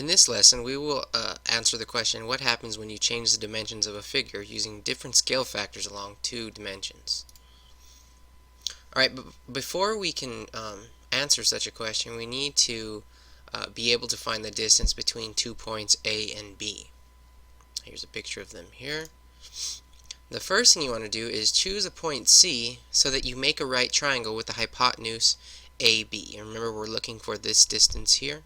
In this lesson, we will answer the question, what happens when you change the dimensions of a figure using different scale factors along two dimensions? Alright, but before we can answer such a question, we need to be able to find the distance between 2 points A and B. Here's a picture of them here. The first thing you want to do is choose a point C so that you make a right triangle with the hypotenuse AB. And remember, we're looking for this distance here.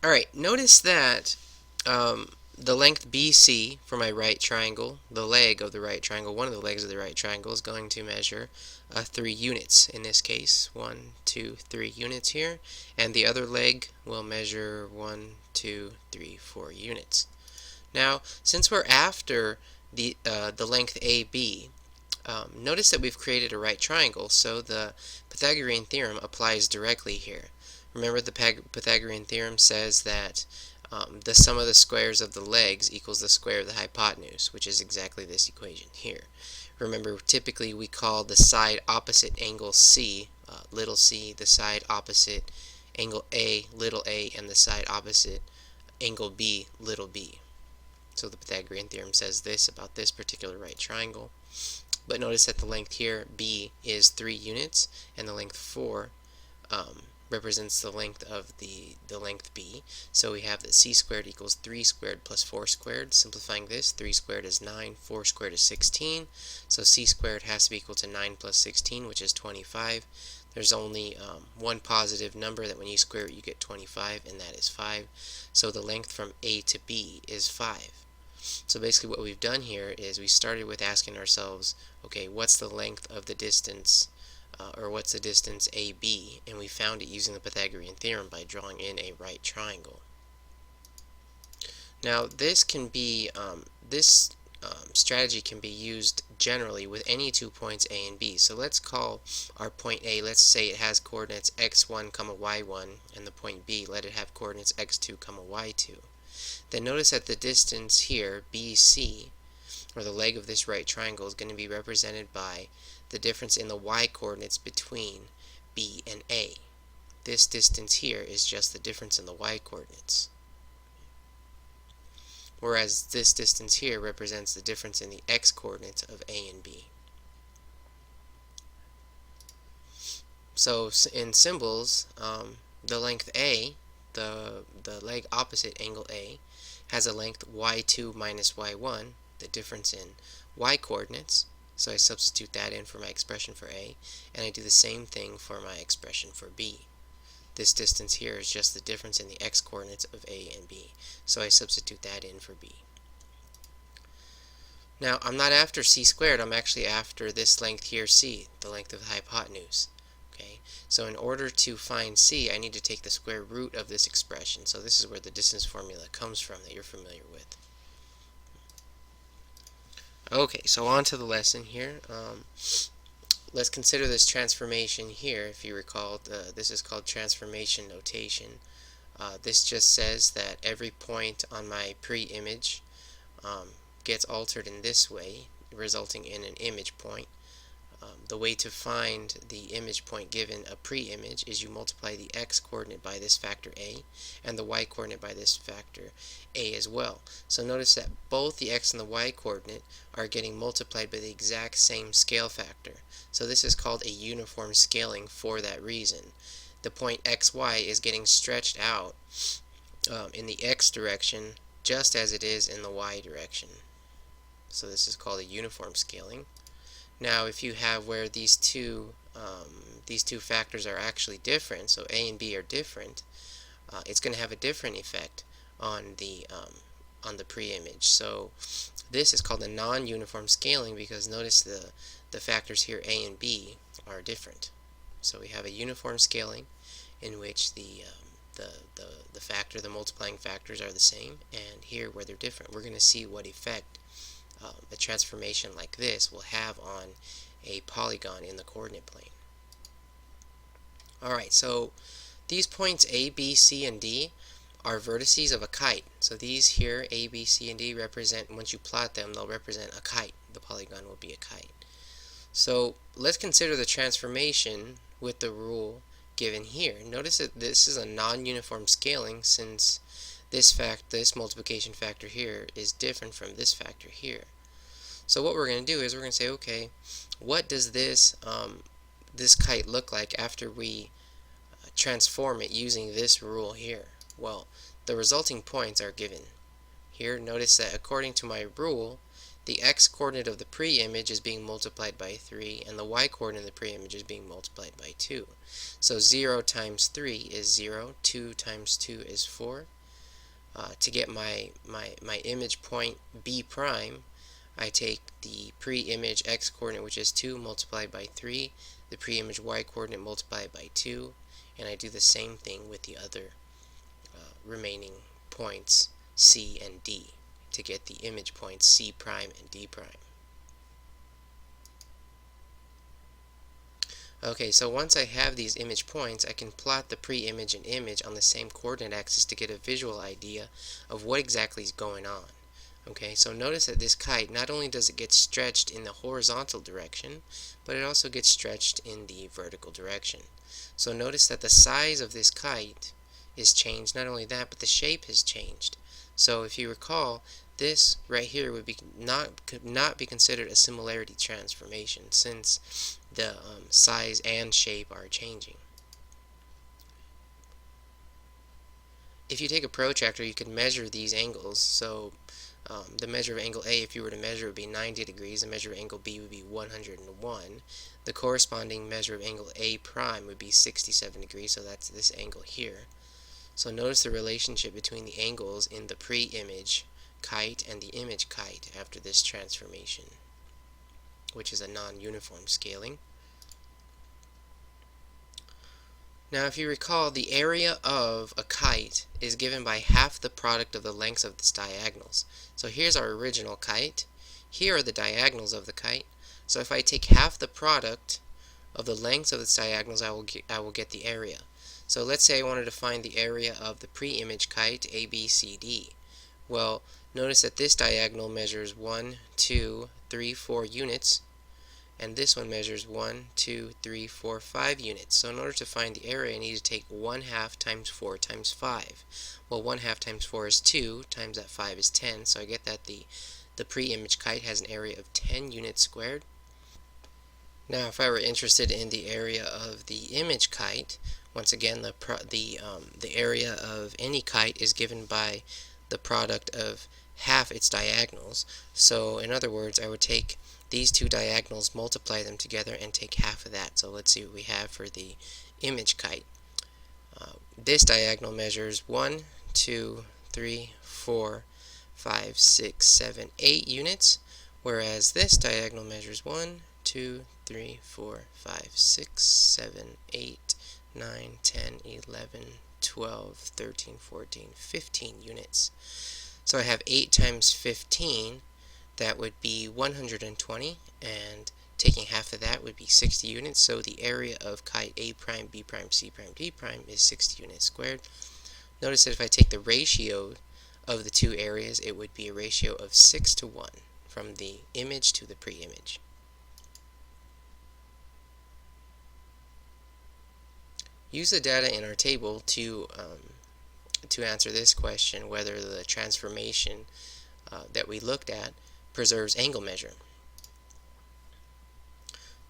Alright, notice that the length BC for my right triangle, the leg of the right triangle, one of the legs of the right triangle is going to measure 3 units in this case. 1, 2, 3 units here. And the other leg will measure 1, 2, 3, 4 units. Now, since we're after the length AB, notice that we've created a right triangle, so the Pythagorean theorem applies directly here. Remember, the Pythagorean theorem says that the sum of the squares of the legs equals the square of the hypotenuse, which is exactly this equation here. Remember, typically we call the side opposite angle C, little c, the side opposite angle A, little a, and the side opposite angle B, little b. So the Pythagorean theorem says this about this particular right triangle. But notice that the length here, B, is 3 units, and the length 4 represents the length of the length B. So we have that C squared equals 3 squared plus 4 squared. Simplifying this, 3 squared is 9, 4 squared is 16. So C squared has to be equal to 9 plus 16, which is 25. There's only one positive number that when you square it you get 25, and that is 5. So the length from A to B is 5. So basically what we've done here is we started with asking ourselves, okay, what's the length of the distance, or what's the distance AB, and we found it using the Pythagorean theorem by drawing in a right triangle. Now this can be, strategy can be used generally with any 2 points A and B. So let's call our point A, let's say it has coordinates x1, y1, and the point B, let it have coordinates x2, y2. Then notice that the distance here, BC, or the leg of this right triangle, is going to be represented by the difference in the y-coordinates between B and A. This distance here is just the difference in the y-coordinates. Whereas this distance here represents the difference in the x-coordinates of A and B. So in symbols, the length A, the leg opposite angle A, has a length y2 minus y1, the difference in y-coordinates. So I substitute that in for my expression for A, and I do the same thing for my expression for B. This distance here is just the difference in the x-coordinates of A and B, so I substitute that in for B. Now, I'm not after C squared, I'm actually after this length here, C, the length of the hypotenuse. Okay, so in order to find C, I need to take the square root of this expression. So this is where the distance formula comes from that you're familiar with. Okay, so on to the lesson here. Let's consider this transformation here. If you recall, this is called transformation notation. This just says that every point on my pre-image gets altered in this way, resulting in an image point. The way to find the image point given a pre-image is you multiply the x-coordinate by this factor A and the y-coordinate by this factor A as well. So notice that both the x and the y-coordinate are getting multiplied by the exact same scale factor. So this is called a uniform scaling for that reason. The point xy is getting stretched out in the x direction just as it is in the y direction. So this is called a uniform scaling. Now, if you have where these two factors are actually different, so A and B are different, it's going to have a different effect on the pre-image. So this is called a non-uniform scaling because notice the factors here A and B are different. So we have a uniform scaling in which the multiplying factors are the same, and here where they're different, we're going to see what effect a transformation like this will have on a polygon in the coordinate plane. Alright, so these points A, B, C, and D are vertices of a kite. So these here, A, B, C, and D, represent, once you plot them, they'll represent a kite. The polygon will be a kite. So let's consider the transformation with the rule given here. Notice that this is a non-uniform scaling, since this multiplication factor here is different from this factor here. So what we're going to do is we're going to say, okay, what does this kite look like after we transform it using this rule here? Well, the resulting points are given here. Notice that according to my rule, the x-coordinate of the pre-image is being multiplied by 3, and the y-coordinate of the pre-image is being multiplied by 2. So 0 times 3 is 0, 2 times 2 is 4. To get my image point B prime, I take the pre-image x-coordinate, which is 2, multiplied by 3, the pre-image y-coordinate multiplied by 2, and I do the same thing with the other remaining points C and D to get the image points C prime and D prime. Okay, so once I have these image points, I can plot the pre-image and image on the same coordinate axis to get a visual idea of what exactly is going on. Okay, so notice that this kite, not only does it get stretched in the horizontal direction, but it also gets stretched in the vertical direction. So notice that the size of this kite is changed. Not only that, but the shape has changed. So if you recall, this right here would could not be considered a similarity transformation, since the size and shape are changing. If you take a protractor, you could measure these angles. So the measure of angle A, if you were to measure, would be 90 degrees. The measure of angle B would be 101. The corresponding measure of angle A prime would be 67 degrees, so that's this angle here. So notice the relationship between the angles in the pre-image kite and the image kite after this transformation, which is a non-uniform scaling. Now, if you recall, the area of a kite is given by half the product of the lengths of its diagonals. So here's our original kite. Here are the diagonals of the kite. So if I take half the product of the lengths of its diagonals, I will get the area. So let's say I wanted to find the area of the pre-image kite ABCD. Well, notice that this diagonal measures 1, 2, 3, 4 units, and this one measures 1, 2, 3, 4, 5 units. So in order to find the area, I need to take 1/2 times 4 times 5. Well, 1/2 times 4 is 2, times that 5 is 10, so I get that the pre-image kite has an area of 10 units squared. Now, if I were interested in the area of the image kite, once again, the area of any kite is given by the product of half its diagonals. So, in other words, I would take these two diagonals, multiply them together, and take half of that. So let's see what we have for the image kite. This diagonal measures 1, 2, 3, 4, 5, 6, 7, 8 units, whereas this diagonal measures 1, 2, 3, 4, 5, 6, 7, 8, 9, 10, 11, 12, 13, 14, 15 units. So I have 8 times 15, that would be 120, and taking half of that would be 60 units. So the area of kite A prime, B prime, C prime, D prime is 60 units squared. Notice that if I take the ratio of the two areas, it would be a ratio of 6 to 1 from the image to the pre-image. Use the data in our table to answer this question, whether the transformation that we looked at preserves angle measure.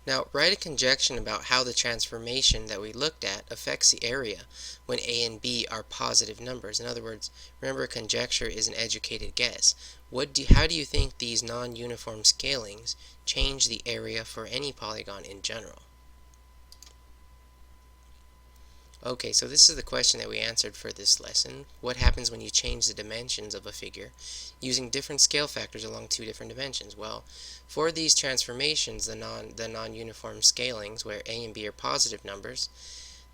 Now, write a conjecture about how the transformation that we looked at affects the area when A and B are positive numbers. In other words, remember, a conjecture is an educated guess. How do you think these non-uniform scalings change the area for any polygon in general? Okay, so this is the question that we answered for this lesson. What happens when you change the dimensions of a figure using different scale factors along two different dimensions? Well, for these transformations, the non-uniform scalings, where A and B are positive numbers,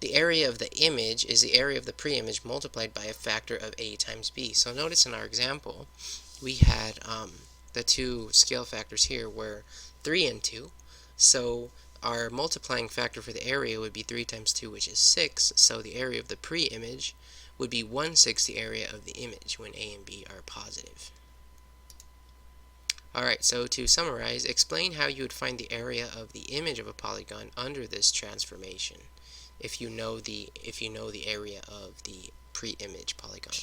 the area of the image is the area of the pre-image multiplied by a factor of A times B. So notice in our example, we had the two scale factors here were 3 and 2. So our multiplying factor for the area would be 3 times 2, which is 6. So the area of the pre-image would be 1/6 the area of the image when A and B are positive. Alright, so to summarize, explain how you would find the area of the image of a polygon under this transformation. if you know the area of the pre-image polygon.